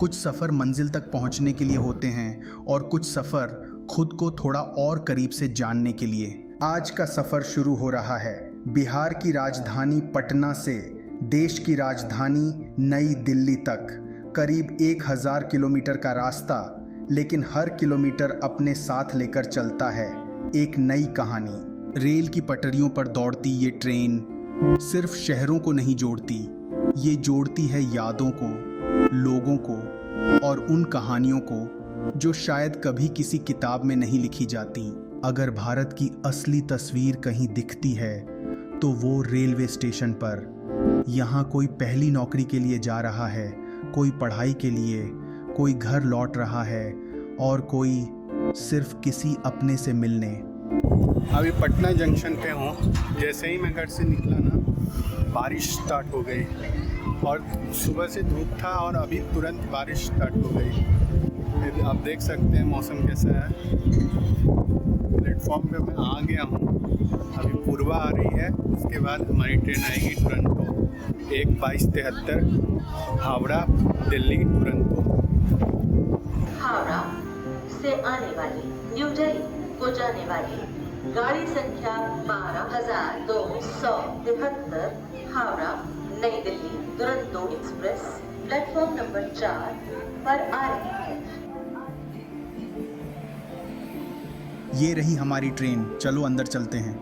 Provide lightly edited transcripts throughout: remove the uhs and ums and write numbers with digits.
कुछ सफ़र मंजिल तक पहुंचने के लिए होते हैं और कुछ सफ़र खुद को थोड़ा और करीब से जानने के लिए। आज का सफ़र शुरू हो रहा है बिहार की राजधानी पटना से देश की राजधानी नई दिल्ली तक। करीब 1000 किलोमीटर का रास्ता, लेकिन हर किलोमीटर अपने साथ लेकर चलता है एक नई कहानी। रेल की पटरियों पर दौड़ती ये ट्रेन सिर्फ शहरों को नहीं जोड़ती, ये जोड़ती है यादों को, लोगों को और उन कहानियों को जो शायद कभी किसी किताब में नहीं लिखी जाती। अगर भारत की असली तस्वीर कहीं दिखती है तो वो रेलवे स्टेशन पर। यहाँ कोई पहली नौकरी के लिए जा रहा है, कोई पढ़ाई के लिए, कोई घर लौट रहा है और कोई सिर्फ किसी अपने से मिलने। अभी पटना जंक्शन पे हूँ। जैसे ही मैं घर से निकला ना, बारिश स्टार्ट हो गई और सुबह से धूप था और अभी तुरंत बारिश स्टार्ट हो गई। आप देख सकते हैं मौसम कैसा है। प्लेटफॉर्म पे मैं आ गया हूँ। अभी पूर्वा आ रही है, उसके बाद हमारी ट्रेन आएगी टुरंतो 1:22:73 हावड़ा दिल्ली टुरंतो। हावड़ा से आने वाली न्यू दिल्ली को जाने वाली गाड़ी संख्या 12,273 हावड़ा नई Delhi Duronto express platform number 4 पर आ रही है। ये रही हमारी ट्रेन, चलो अंदर चलते हैं।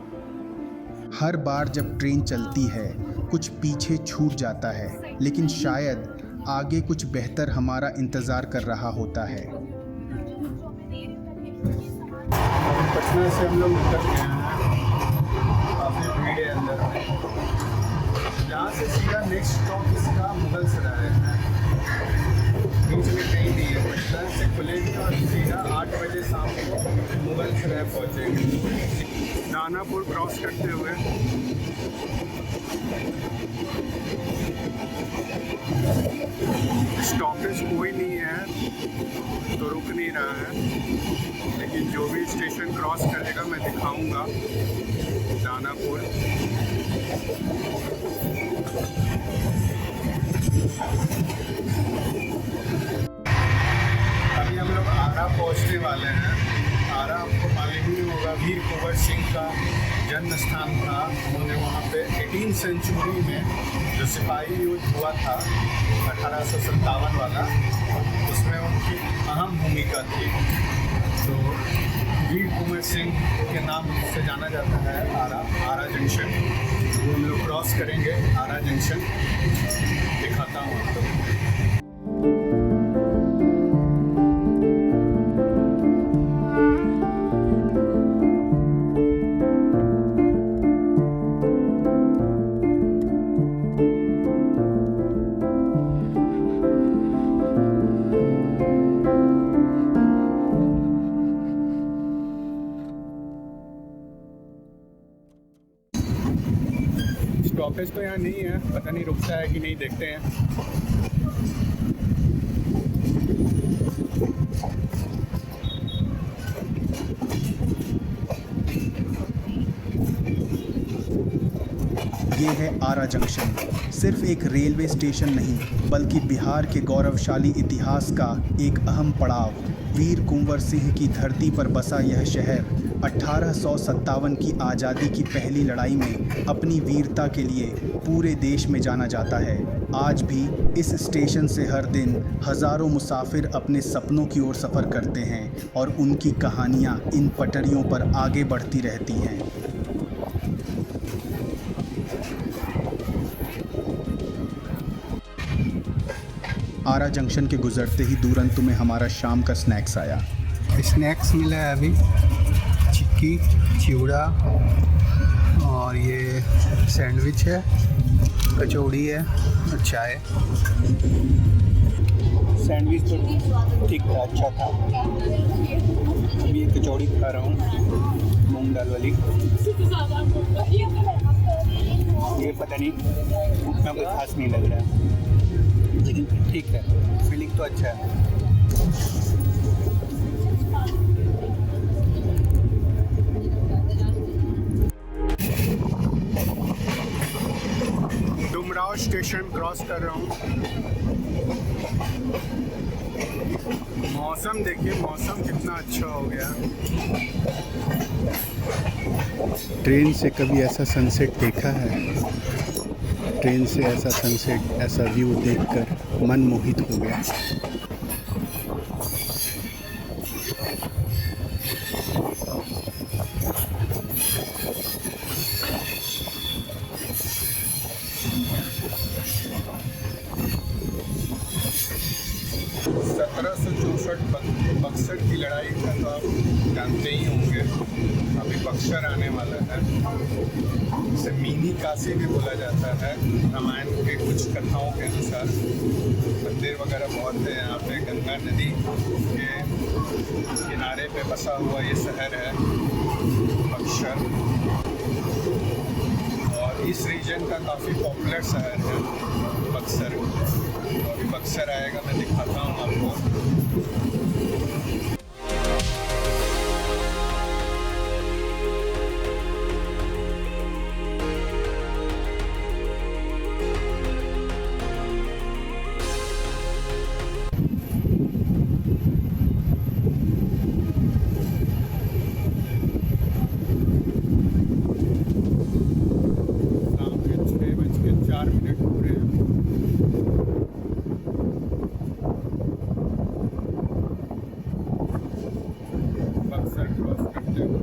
हर बार जब ट्रेन चलती है कुछ पीछे छूट जाता है, लेकिन शायद आगे कुछ बेहतर हमारा इंतज़ार कर रहा होता है। पटना से हम लोग निकल गए हैं, काफ़ी भीड़ है अंदर में। यहाँ से सीधा नेक्स्ट स्टॉप इसका मुगल सराय है। बीच में ट्रेन नहीं है, पटना से खुलेगी और सीधा 8 बजे शाम को मुगल सराय पहुँचेगी। दानापुर क्रॉस करते हुए स्टॉपेज कोई नहीं है तो रुक नहीं रहा है, लेकिन जो भी स्टेशन क्रॉस करेगा मैं दिखाऊंगा। दानापुर अभी हम लोग आरा पहुंचने वाले हैं। आरा आपको मालूम ही होगा, वीर कुंवर सिंह का जन्म स्थान था। उन्होंने वहाँ पे 18वीं सेंचुरी में जो सिपाही युद्ध हुआ था 1857 वाला, उसमें उनकी अहम भूमिका थी। तो वीर कुंवर सिंह के नाम से जाना जाता है आरा जंक्शन। वो हम लोग क्रॉस करेंगे आरा जंक्शन, दिखाता हूँ आपको। स्टॉपेज तो यहाँ नहीं है, पता नहीं रुकता है कि नहीं, देखते हैं। ये है आरा जंक्शन। सिर्फ एक रेलवे स्टेशन नहीं, बल्कि बिहार के गौरवशाली इतिहास का एक अहम पड़ाव। वीर कुंवर सिंह की धरती पर बसा यह शहर 1857 की आज़ादी की पहली लड़ाई में अपनी वीरता के लिए पूरे देश में जाना जाता है। आज भी इस स्टेशन से हर दिन हज़ारों मुसाफिर अपने सपनों की ओर सफ़र करते हैं और उनकी कहानियाँ इन पटरियों पर आगे बढ़ती रहती हैं। आरा जंक्शन के गुजरते ही दुरंतो में हमारा शाम का स्नैक्स आया। स्नैक्स मिला है अभी, चिक्की, चिवड़ा और ये सैंडविच है, कचौड़ी है और चाय। सैंडविच तो ठीक था, अच्छा था। अभी ये कचौड़ी खा रहा हूँ, मूंग दाल वाली। ये पता नहीं, उतना कोई खास नहीं लग रहा है, लेकिन ठीक है, फीलिंग तो अच्छा है। डुमराव स्टेशन क्रॉस कर रहा हूँ। मौसम देखिए, मौसम कितना अच्छा हो गया। ट्रेन से कभी ऐसा सनसेट देखा है? ट्रेन से ऐसा सनसेट, ऐसा व्यू देखकर मन मोहित हो गया। 1764 बक्सर की लड़ाई का तो आप जानते ही होंगे। अभी बक्सर आने वाला है। इसे मिनी काशी भी बोला जाता है रामायण के कुछ कथाओं के अनुसार। मंदिर वगैरह बहुत है यहाँ पे। गंगा नदी के किनारे पे बसा हुआ ये शहर है बक्सर, और इस रीजन का काफ़ी पॉपुलर शहर है बक्सर। तो अभी बक्सर आएगा, मैं दिखाता हूँ आपको। शाम के 6:04 हो रहे हैं। बक्सर क्रॉस करते हुए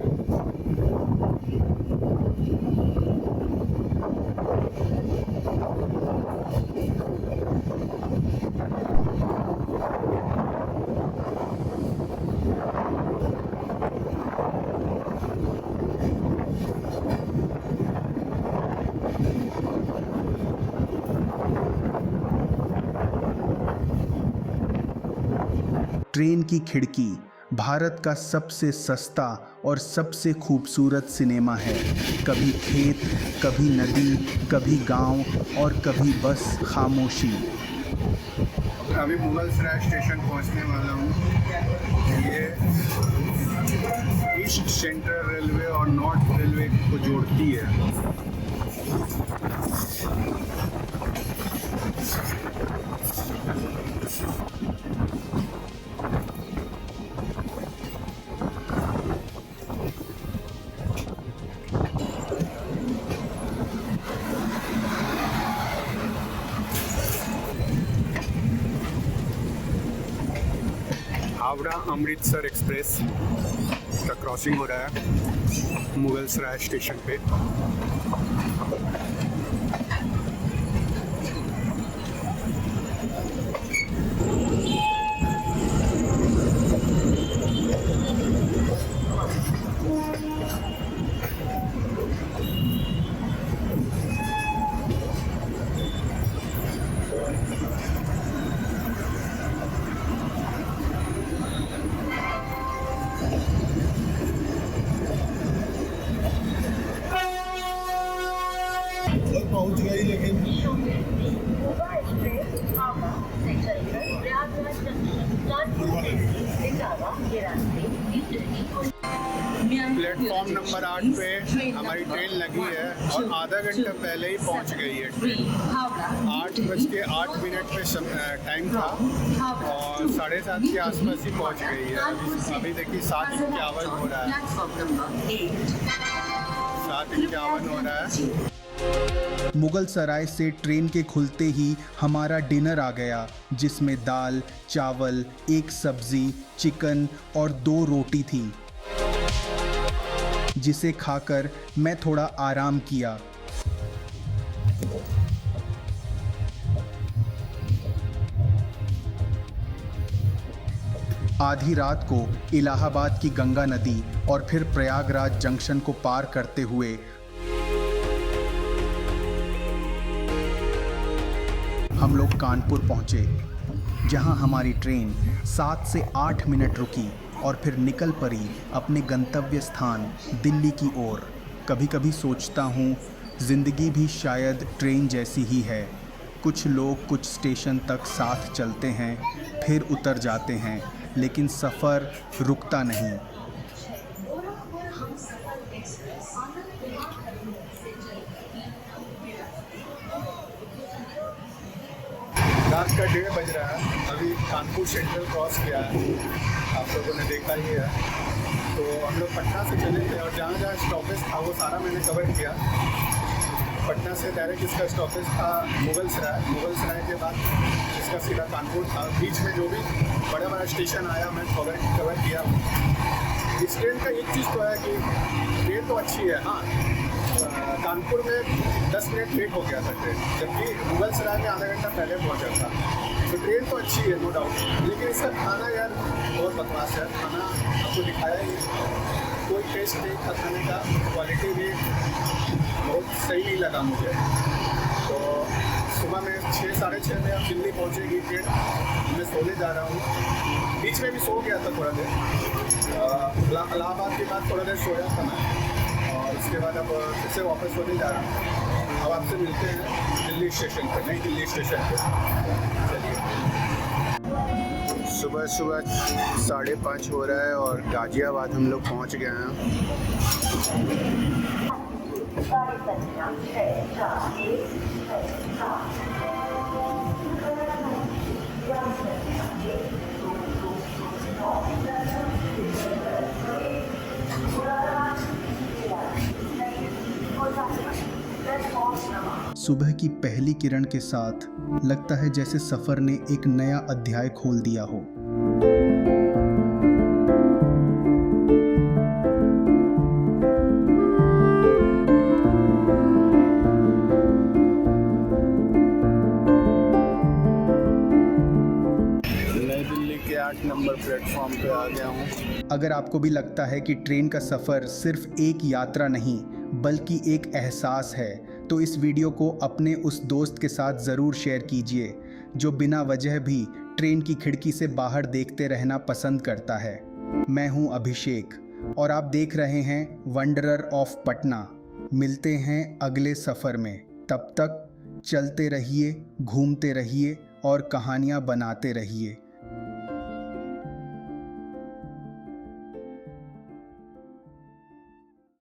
ट्रेन की खिड़की भारत का सबसे सस्ता और सबसे खूबसूरत सिनेमा है। कभी खेत, कभी नदी, कभी गांव और कभी बस खामोशी। अभी मुगलसराय स्टेशन पहुंचने वाला हूँ। ये ईस्ट सेंट्रल रेलवे और नॉर्थ रेलवे को जोड़ती है। हावड़ा अमृतसर एक्सप्रेस का क्रॉसिंग हो रहा है मुगलसराय स्टेशन पे। पहुंच गई लेकिन मोगा एक्सप्रेस हावड़ा से चलकर प्रयागराज जंक्शन कानपुर से इटावा के रास्ते न्यू दिल्ली को प्लेटफॉर्म नंबर 8 पे हमारी ट्रेन लगी है और आधा घंटा पहले ही पहुंच गई है ट्रेन। 8:08 पे टाइम था और 7:30 के आसपास ही पहुंच गई है। अभी देखिए 7:51 हो रहा है। 7:51 हो रहा है। मुगल सराय से ट्रेन के खुलते ही हमारा डिनर आ गया, जिसमें दाल, चावल, एक सब्जी, चिकन और 2 रोटी थी, जिसे खाकर मैं थोड़ा आराम किया। आधी रात को इलाहाबाद की गंगा नदी और फिर प्रयागराज जंक्शन को पार करते हुए हम लोग कानपुर पहुंचे, जहां हमारी ट्रेन 7 से 8 मिनट रुकी और फिर निकल पड़ी अपने गंतव्य स्थान दिल्ली की ओर। कभी कभी सोचता हूँ ज़िंदगी भी शायद ट्रेन जैसी ही है। कुछ लोग कुछ स्टेशन तक साथ चलते हैं, फिर उतर जाते हैं, लेकिन सफ़र रुकता नहीं। रात का 1:30 बज रहा है। अभी कानपुर सेंट्रल क्रॉस किया है, आप लोगों ने देखा ही है। तो हम लोग पटना से चले थे और जहाँ जहाँ स्टॉपेज था वो सारा मैंने कवर किया। पटना से डायरेक्ट इसका स्टॉपेज था मुगलसराय के बाद इसका सीधा कानपुर था। बीच में जो भी बड़ा बड़ा स्टेशन आया मैं कवर किया। इस ट्रेन का एक चीज़ तो है कि ट्रेन तो अच्छी है, हाँ कानपुर में 10 मिनट लेट हो गया था ट्रेन, जबकि मुगलसराय में आधा घंटा पहले पहुंचा था। तो ट्रेन तो अच्छी है नो डाउट, लेकिन इसका खाना यार बहुत बकवास है। खाना आपको दिखाया ही, कोई टेस्ट नहीं था खाने का, क्वालिटी भी बहुत सही नहीं लगा मुझे। तो सुबह में 6 साढ़े 6 में अब दिल्ली पहुँचेगी ट्रेन, मैं सोने जा रहा हूँ। बीच में भी सो गया था थोड़ा देर, इलाहाबाद के बाद थोड़ा देर सोया था मैं, और उसके बाद अब फिर से वापस सोने जा रहा हूँ। अब आपसे मिलते हैं दिल्ली स्टेशन पर, नई दिल्ली स्टेशन पर। चलिए, सुबह 5:30 हो रहा है और गाजियाबाद हम लोग पहुँच गए हैं। गाड़ी संख्या 641 सुबह की पहली किरण के साथ लगता है जैसे सफ़र ने एक नया अध्याय खोल दिया हो। नई दिल्ली के 8 नंबर प्लेटफॉर्म पे आ गया हूँ। अगर आपको भी लगता है कि ट्रेन का सफ़र सिर्फ एक यात्रा नहीं बल्कि एक एहसास है, तो इस वीडियो को अपने उस दोस्त के साथ ज़रूर शेयर कीजिए जो बिना वजह भी ट्रेन की खिड़की से बाहर देखते रहना पसंद करता है। मैं हूं अभिषेक और आप देख रहे हैं वंडरर ऑफ पटना। मिलते हैं अगले सफ़र में, तब तक चलते रहिए, घूमते रहिए और कहानियाँ बनाते रहिए।